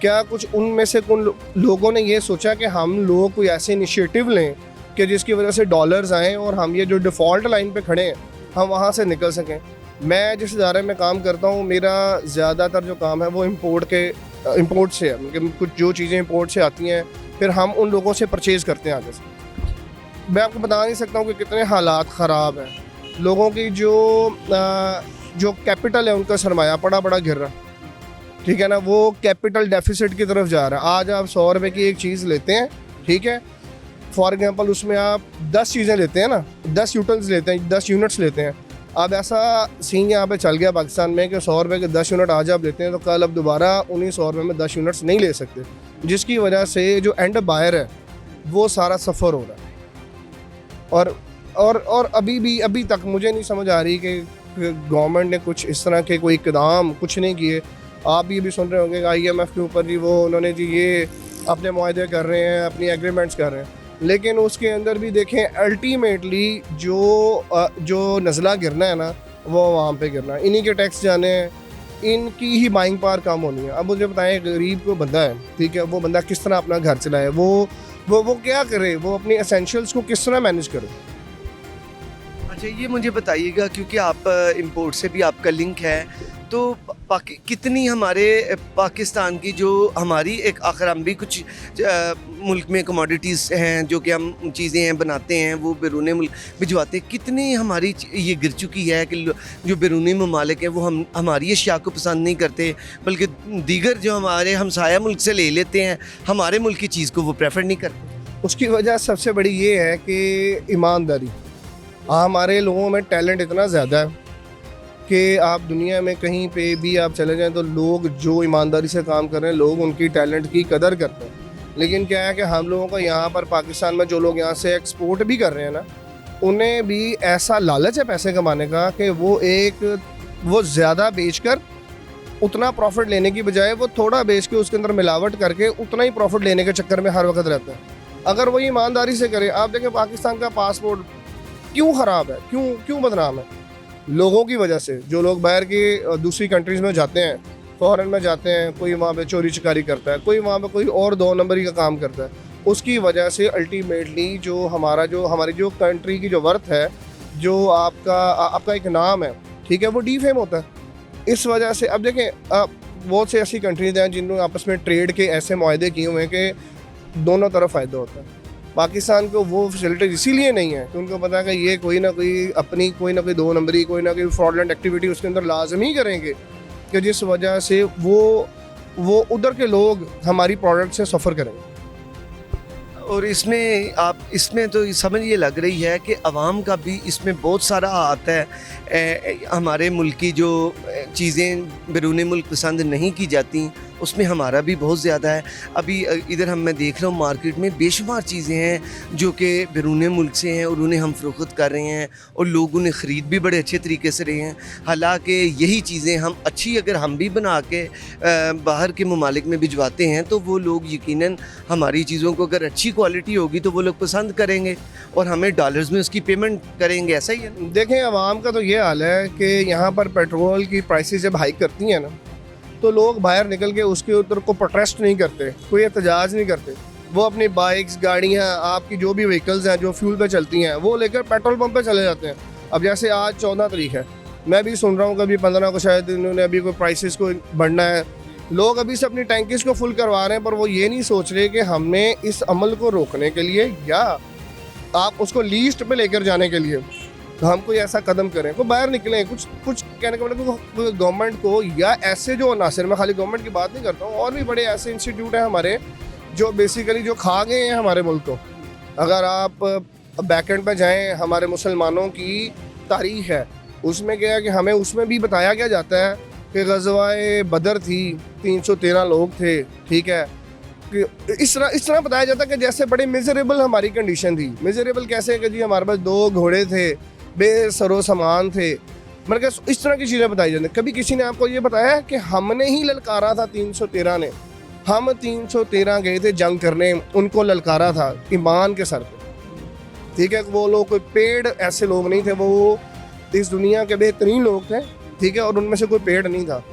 क्या कुछ उनमें से लोगों ने ये सोचा कि हम लोग कोई ऐसे इनिशिएटिव लें कि जिसकी वजह से डॉलर्स आएँ और हम ये जो डिफ़ॉल्ट लाइन पे खड़े हैं हम वहाँ से निकल सकें? मैं जिस इदारे में काम करता हूँ, मेरा ज़्यादातर जो काम है वो इंपोर्ट से है। मतलब कुछ जो चीज़ें इंपोर्ट से आती हैं फिर हम उन लोगों से परचेज़ करते हैं आगे से। मैं आपको बता नहीं सकता हूँ कि कितने हालात ख़राब हैं। लोगों की जो कैपिटल है, उनका सरमाया बड़ा गिर रहा, ठीक है ना, वो कैपिटल डेफिसिट की तरफ जा रहा है। आज आप 100 रुपये की एक चीज़ लेते हैं, ठीक है, फॉर एग्जांपल उसमें आप 10 चीज़ें लेते हैं ना, 10 यूटल्स लेते हैं, 10 यूनिट्स लेते हैं। अब ऐसा सीन यहाँ पे चल गया पाकिस्तान में कि 100 रुपये के 10 यूनिट आज आप लेते हैं तो कल अब दोबारा उन्हीं 100 रुपये में 10 यूनिट्स नहीं ले सकते, जिसकी वजह से जो एंड बायर है वो सारा सफ़र हो रहा है। और अभी तक मुझे नहीं समझ आ रही कि गवर्नमेंट ने कुछ इस तरह के कोई इक़दाम कुछ नहीं किए। आप भी सुन रहे होंगे कि IMF के ऊपर जी वो उन्होंने जी ये अपने मुआहदे कर रहे हैं, अपनी एग्रीमेंट्स कर रहे हैं, लेकिन उसके अंदर भी देखें अल्टीमेटली जो नज़ला गिरना है ना वो वहाँ पे गिरना है। इन्हीं के टैक्स जाने हैं, इनकी ही बाइंग पावर कम होनी है। अब मुझे बताएं, गरीब को बंदा है, ठीक है, वो बंदा किस तरह अपना घर चलाए, वो क्या करे, वो अपनी एसेंशियल्स को किस तरह मैनेज करे? अच्छा, ये मुझे बताइएगा, क्योंकि आप इंपोर्ट से भी आपका लिंक है, तो कितनी हमारे पाकिस्तान की जो हमारी एक आखिर हम भी कुछ मुल्क में कमोडिटीज़ हैं जो कि हम चीज़ें हैं बनाते हैं वो बैरून मुल्क भिजवाते हैं, कितनी हमारी ये गिर चुकी है कि जो बैरूनी ममालिक हैं वो हमारी अशिया को पसंद नहीं करते, बल्कि दीगर जो हमारे हमसाया मुल्क से ले लेते हैं, हमारे मुल्क की चीज़ को वो प्रेफर नहीं करते। उसकी वजह सबसे बड़ी ये है कि ईमानदारी। हमारे लोगों में टैलेंट इतना ज़्यादा है कि आप दुनिया में कहीं पे भी आप चले जाएं तो लोग जो ईमानदारी से काम कर रहे हैं, लोग उनकी टैलेंट की कदर करते हैं। लेकिन क्या है कि हम लोगों को यहाँ पर पाकिस्तान में जो लोग यहाँ से एक्सपोर्ट भी कर रहे हैं ना, उन्हें भी ऐसा लालच है पैसे कमाने का कि वो ज़्यादा बेचकर उतना प्रॉफिट लेने की बजाय वो थोड़ा बेच के उसके अंदर मिलावट करके उतना ही प्रॉफिट लेने के चक्कर में हर वक्त रहता है। अगर वो ईमानदारी से करे, आप देखें पाकिस्तान का पासपोर्ट क्यों ख़राब है, क्यों बदनाम है? लोगों की वजह से। जो लोग बाहर की दूसरी कंट्रीज़ में जाते हैं, फॉरेन में जाते हैं, कोई वहाँ पे चोरी चकारी करता है, कोई वहाँ पे कोई और 2 नंबरी का काम करता है, उसकी वजह से अल्टीमेटली जो हमारी जो कंट्री की जो वर्थ है, जो आपका एक नाम है, ठीक है, वो डीफेम होता है। इस वजह से अब देखें, बहुत से ऐसी कंट्रीज हैं जिन्होंने आपस में ट्रेड के ऐसे मुआहदे किए हुए हैं कि दोनों तरफ फ़ायदा होता है। पाकिस्तान को वो फैसिलिटी इसीलिए नहीं है कि उनको पता है कि ये कोई ना कोई 2 नंबरी, कोई ना कोई फ्रॉडलेंट एक्टिविटी उसके अंदर लाजमी करेंगे, कि जिस वजह से वो उधर के लोग हमारी प्रोडक्ट से सफ़र करेंगे। और इसमें तो समझ ये लग रही है कि अवाम का भी इसमें बहुत सारा हाथ है। हमारे मुल्क की जो चीज़ें बैरून मुल्क पसंद नहीं की जाती उसमें हमारा भी बहुत ज़्यादा है। अभी इधर मैं देख रहा हूँ मार्केट में बेशुमार चीज़ें हैं जो कि बैरून मुल्क से हैं और उन्हें हम फ़रोख्त कर रहे हैं और लोग उन्हें ख़रीद भी बड़े अच्छे तरीके से रहे हैं। हालांकि यही चीज़ें हम अच्छी अगर हम भी बना के बाहर के ममालिक में भिजवाते हैं तो वो लोग यकीनन हमारी चीज़ों को अगर अच्छी क्वालिटी होगी तो वो लोग पसंद करेंगे और हमें डॉलर्स में उसकी पेमेंट करेंगे। ऐसा ही है। देखें, आवाम का तो ये हाल है कि यहाँ पर पेट्रोल की प्राइसेस जब हाइक करती हैं ना, तो लोग बाहर निकल के उसके ऊपर को प्रोटेस्ट नहीं करते, कोई एहतजाज नहीं करते। वो अपनी बाइक्स, गाड़ियाँ, आपकी जो भी व्हीकल्स हैं जो फ्यूल पे चलती हैं, वो लेकर पेट्रोल पंप पे चले जाते हैं। अब जैसे आज 14 तारीख है, मैं भी सुन रहा हूँ कभी 15 को शायद इन्होंने अभी कोई प्राइसेस को बढ़ना है। लोग अभी से अपनी टैंकीज को फुल करवा रहे हैं, पर वो ये नहीं सोच रहे कि हमने इस अमल को रोकने के लिए या आप उसको लीस्ट पे लेकर जाने के लिए हम कोई ऐसा कदम करें, को बाहर निकलें। कुछ कहने का मतलब गवर्नमेंट को या ऐसे जो अनासर, मैं खाली गवर्नमेंट की बात नहीं करता हूँ, और भी बड़े ऐसे इंस्टीट्यूट हैं हमारे जो बेसिकली जो खा गए हैं हमारे मुल्क को, अगर आप बैकेंड पे जाएं, हमारे मुसलमानों की तारीख है, उसमें क्या है कि हमें उसमें भी बताया क्या जाता है कि ग़ज़वाए बदर थी, 313 लोग थे, ठीक है। कि इस तरह बताया जाता है कि जैसे बड़े मिजरेबल हमारी कंडीशन थी। मिजरेबल कैसे कि जी हमारे पास 2 घोड़े थे, बेसरो सामान थे, मतलब इस तरह की चीज़ें बताई जाती हैं। कभी किसी ने आपको ये बताया कि हमने ही ललकारा था 313 ने, हम 313 गए थे जंग करने, उनको ललकारा था ईमान के सर पे, ठीक है। वो लोग कोई पेड़ ऐसे लोग नहीं थे, वो इस दुनिया के बेहतरीन लोग थे, ठीक है, और उनमें से कोई पेड़ नहीं था,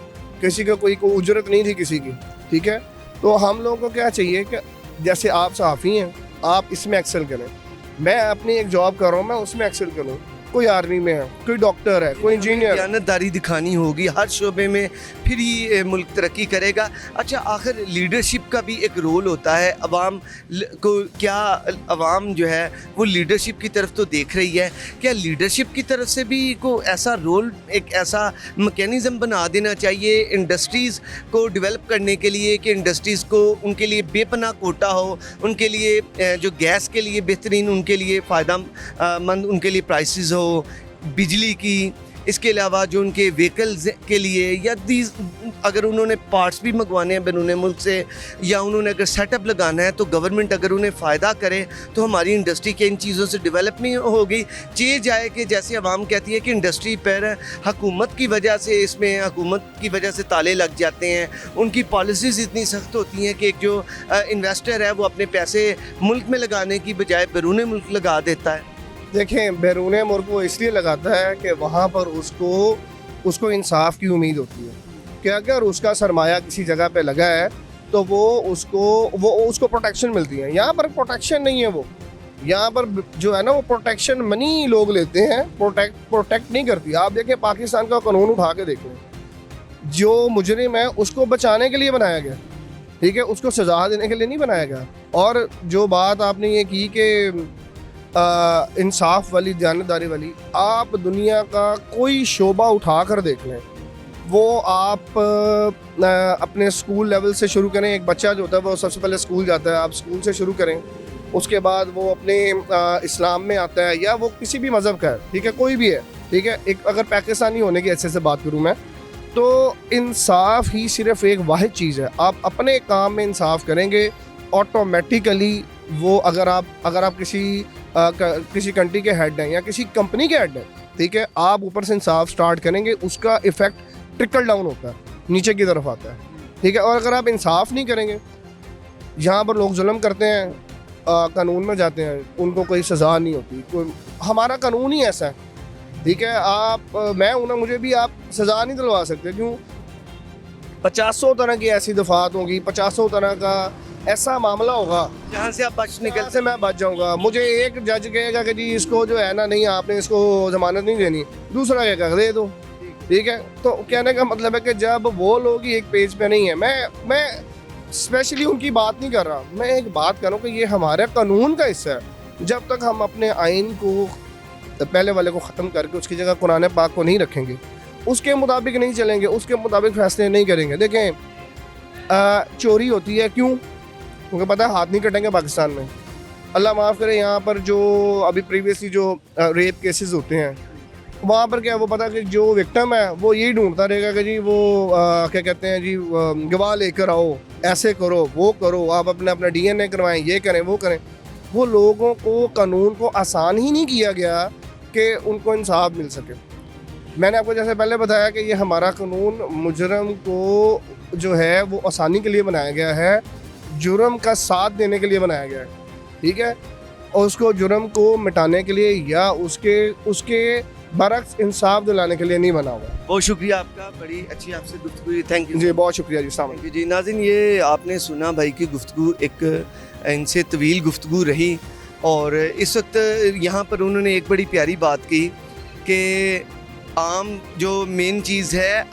किसी का कोई उजरत नहीं थी किसी की, ठीक है। तो हम लोगों को क्या चाहिए कि जैसे आप सहाफ़ी हैं, आप इसमें एक्सेल करें, मैं अपनी एक जॉब कर रहा हूँ, मैं उसमें एक्सेल करूँ। कोई आर्मी में है, कोई डॉक्टर है, कोई इंजीनियर। दयानतदारी दिखानी होगी हर शोबे में, फिर ही मुल्क तरक्की करेगा। अच्छा, आखिर लीडरशिप का भी एक रोल होता है। अवाम को क्या, अवाम जो है वो लीडरशिप की तरफ तो देख रही है, क्या लीडरशिप की तरफ से भी को ऐसा रोल, एक ऐसा मैकेनिज़्म बना देना चाहिए इंडस्ट्रीज़ को डेवलप करने के लिए कि इंडस्ट्रीज़ को उनके लिए बेपनाह कोटा हो, उनके लिए जो गैस के लिए बेहतरीन, उनके लिए फ़ायदा मंद, उनके लिए प्राइसेस हो, बिजली की, इसके अलावा जो उनके व्हीकल्स के लिए, या दीज अगर उन्होंने पार्ट्स भी मंगवाने हैं बैरून मुल्क से, या उन्होंने अगर सेटअप लगाना है, तो गवर्नमेंट अगर उन्हें फ़ायदा करे तो हमारी इंडस्ट्री के इन चीज़ों से डेवलप नहीं होगी। चीज़ जाए कि जैसे आवाम कहती है कि इंडस्ट्री पर हुकूमत की वजह से, इसमें हुकूमत की वजह से ताले लग जाते हैं, उनकी पॉलिसीज़ इतनी सख्त होती हैं कि एक जो इन्वेस्टर है वो अपने पैसे मुल्क में लगाने की बजाय बैरून मुल्क लगा देता है। देखें, बैरून मुल्क वो इसलिए लगाता है कि वहाँ पर उसको इंसाफ की उम्मीद होती है कि अगर उसका सरमाया किसी जगह पे लगा है तो वो उसको प्रोटेक्शन मिलती है। यहाँ पर प्रोटेक्शन नहीं है, वो यहाँ पर जो है ना वो प्रोटेक्शन मनी लोग लेते हैं, प्रोटेक्ट नहीं करती। आप देखें पाकिस्तान का कानून उठा के देखें, जो मुजरिम है उसको बचाने के लिए बनाया गया, ठीक है, उसको सज़ा देने के लिए नहीं बनाया गया। और जो बात आपने ये की कि इंसाफ वाली, दयानतदारी वाली, आप दुनिया का कोई शोबा उठा कर देख लें, वो आप अपने स्कूल लेवल से शुरू करें। एक बच्चा जो होता है वो सबसे पहले स्कूल जाता है, आप स्कूल से शुरू करें, उसके बाद वो अपने इस्लाम में आता है, या वो किसी भी मज़हब का है, ठीक है, कोई भी है, ठीक है। एक अगर पाकिस्तानी होने की ऐसे से बात करूँ मैं, तो इंसाफ ही सिर्फ एक वाहिद चीज़ है। आप अपने काम में इंसाफ करेंगे, ऑटोमेटिकली वो अगर आप किसी कंट्री के हेड हैं या किसी कंपनी के हेड हैं, ठीक है, आप ऊपर से इंसाफ स्टार्ट करेंगे, उसका इफ़ेक्ट ट्रिकल डाउन होता है, नीचे की तरफ आता है, ठीक है। और अगर आप इंसाफ नहीं करेंगे, यहाँ पर लोग जुल्म करते हैं, कानून में जाते हैं, उनको कोई सज़ा नहीं होती, कोई, हमारा कानून ही ऐसा है, ठीक है। मैं हूँ ना, मुझे भी आप सज़ा नहीं दिलवा सकते, क्यों? 50 तरह की ऐसी दफात होंगी, 50 तरह का ऐसा मामला होगा जहाँ से आप बच निकल से मैं बच जाऊंगा। मुझे एक जज कहेगा कि जी इसको जो है ना, नहीं आपने इसको जमानत नहीं देनी, दूसरा कहेगा दे दो, ठीक है। तो कहने का मतलब है कि जब वो लोग ही एक पेज पे नहीं है, मैं स्पेशली उनकी बात नहीं कर रहा, मैं एक बात कर रहा हूँ कि ये हमारे कानून का हिस्सा है। जब तक हम अपने आइन को, पहले वाले को ख़त्म करके उसकी जगह कुरान पाक को नहीं रखेंगे, उसके मुताबिक नहीं चलेंगे, उसके मुताबिक फैसले नहीं करेंगे। देखें, चोरी होती है, क्यों? क्योंकि पता है हाथ नहीं कटेंगे पाकिस्तान में। अल्लाह माफ़ करे, यहाँ पर जो अभी प्रीवियसली जो रेप केसेस होते हैं, वहाँ पर क्या है, वो पता कि जो विक्टिम है वो यही ढूंढता रहेगा कि जी वो क्या कहते हैं जी, गवाह लेकर आओ, ऐसे करो, वो करो, आप अपना DNA करवाएं, ये करें, वो करें। वो लोगों को, कानून को आसान ही नहीं किया गया कि उनको इंसाफ मिल सके। मैंने आपको जैसे पहले बताया कि ये हमारा कानून मुजरम को जो है वो आसानी के लिए बनाया गया है, जुर्म का साथ देने के लिए बनाया गया है, ठीक है, और उसको जुर्म को मिटाने के लिए या उसके बरक्स इंसाफ दिलाने के लिए नहीं बना हुआ। बहुत शुक्रिया आपका, बड़ी अच्छी आपसे गुफ्तगू हुई, थैंक यू जी, बहुत शुक्रिया जी, थैंक यू जी। नाज़रीन, ये आपने सुना भाई की गुफ्तगू, एक इनसे तवील गुफ्तगू रही, और इस वक्त यहाँ पर उन्होंने एक बड़ी प्यारी बात की कि आम जो मेन चीज़ है,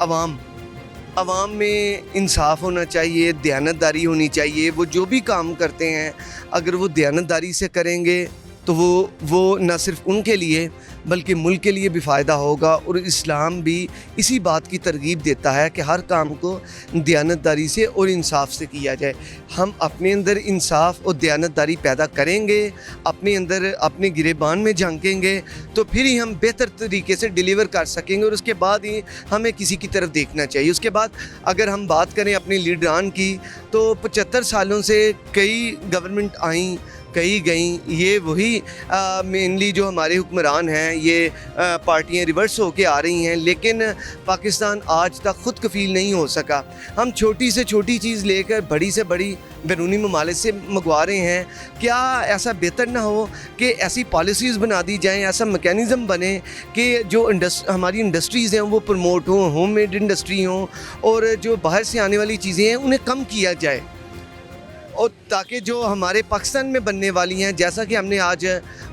आवाम में इंसाफ होना चाहिए, दयानतदारी होनी चाहिए। वो जो भी काम करते हैं अगर वो दयानतदारी से करेंगे तो वो न सिर्फ उनके लिए बल्कि मुल्क के लिए भी फ़ायदा होगा। और इस्लाम भी इसी बात की तरगीब देता है कि हर काम को दयानतदारी से और इंसाफ से किया जाए। हम अपने अंदर इंसाफ और दयानतदारी पैदा करेंगे, अपने अंदर अपने गिरेबान में झांकेंगे, तो फिर ही हम बेहतर तरीके से डिलीवर कर सकेंगे और उसके बाद ही हमें किसी की तरफ देखना चाहिए। उसके बाद अगर हम बात करें अपने लीडरान की, तो 75 सालों से कई गवर्नमेंट आई, कई गई, ये वही मेनली जो हमारे हुक्मरान हैं, ये पार्टियां रिवर्स होके आ रही हैं, लेकिन पाकिस्तान आज तक खुद कफील नहीं हो सका। हम छोटी से छोटी चीज़ लेकर बड़ी से बड़ी बैरूनी ममालिक से मंगवा रहे हैं। क्या ऐसा बेहतर ना हो कि ऐसी पॉलिसीज़ बना दी जाएं, ऐसा मैकेनिज़्म बने कि जो हमारी इंडस्ट्रीज़ हैं वो प्रमोट हों, होम मेड इंडस्ट्री हों, और जो बाहर से आने वाली चीज़ें हैं उन्हें कम किया जाए, और ताकि जो हमारे पाकिस्तान में बनने वाली हैं, जैसा कि हमने आज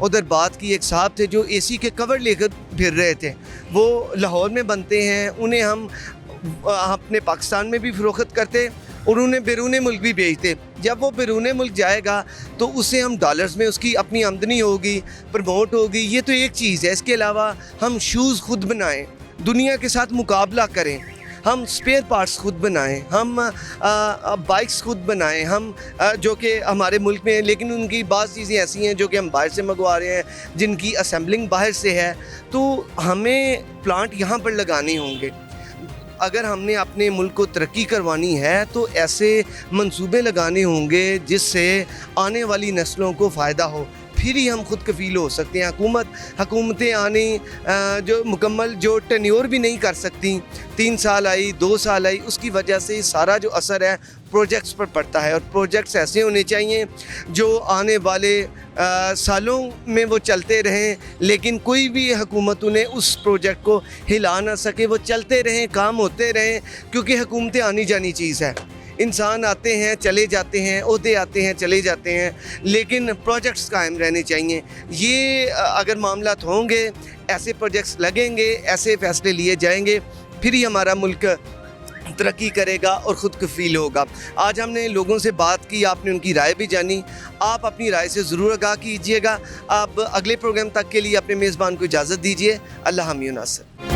उधर बात की, एक साहब थे जो एसी के कवर लेकर फिर रहे थे, वो लाहौर में बनते हैं, उन्हें हम अपने पाकिस्तान में भी फ़रोख्त करते और उन्हें बैरून मुल्क भी भेजते। जब वो बैरून मुल्क जाएगा तो उसे हम डॉलर्स में उसकी अपनी आमदनी होगी, प्रमोट होगी। ये तो एक चीज़ है। इसके अलावा हम शूज़ खुद बनाएं, दुनिया के साथ मुकाबला करें, हम स्पेयर पार्ट्स खुद बनाएं, हम बाइक्स खुद बनाएं, हम जो कि हमारे मुल्क में, लेकिन उनकी बाज़ चीज़ें ऐसी हैं जो कि हम बाहर से मंगवा रहे हैं, जिनकी असेंबलिंग बाहर से है। तो हमें प्लांट यहाँ पर लगाने होंगे। अगर हमने अपने मुल्क को तरक्की करवानी है तो ऐसे मंसूबे लगाने होंगे जिससे आने वाली नस्लों को फ़ायदा हो, फिर ही हम खुद कफील हो सकते हैं। हुकूमतें आने जो मुकम्मल जो टेन्योर भी नहीं कर सकती, 3 साल आई, 2 साल आई, उसकी वजह से सारा जो असर है प्रोजेक्ट्स पर पड़ता है। और प्रोजेक्ट्स ऐसे होने चाहिए जो आने वाले सालों में वो चलते रहें, लेकिन कोई भी हुकूमत उन्हें उस प्रोजेक्ट को हिला ना सके, वो चलते रहें, काम होते रहें, क्योंकि हुकूमतें आनी जानी चीज़ है। इंसान आते हैं चले जाते हैं, ओहदे आते हैं चले जाते हैं, लेकिन प्रोजेक्ट्स कायम रहने चाहिए। ये अगर मामलात होंगे, ऐसे प्रोजेक्ट्स लगेंगे, ऐसे फ़ैसले लिए जाएंगे, फिर ही हमारा मुल्क तरक्की करेगा और ख़ुद कफील होगा। आज हमने लोगों से बात की, आपने उनकी राय भी जानी। आप अपनी राय से ज़रूर आगाह कीजिएगा। आप अगले प्रोग्राम तक के लिए अपने मेज़बान को इजाज़त दीजिए। अल्लाह हामी नासिर।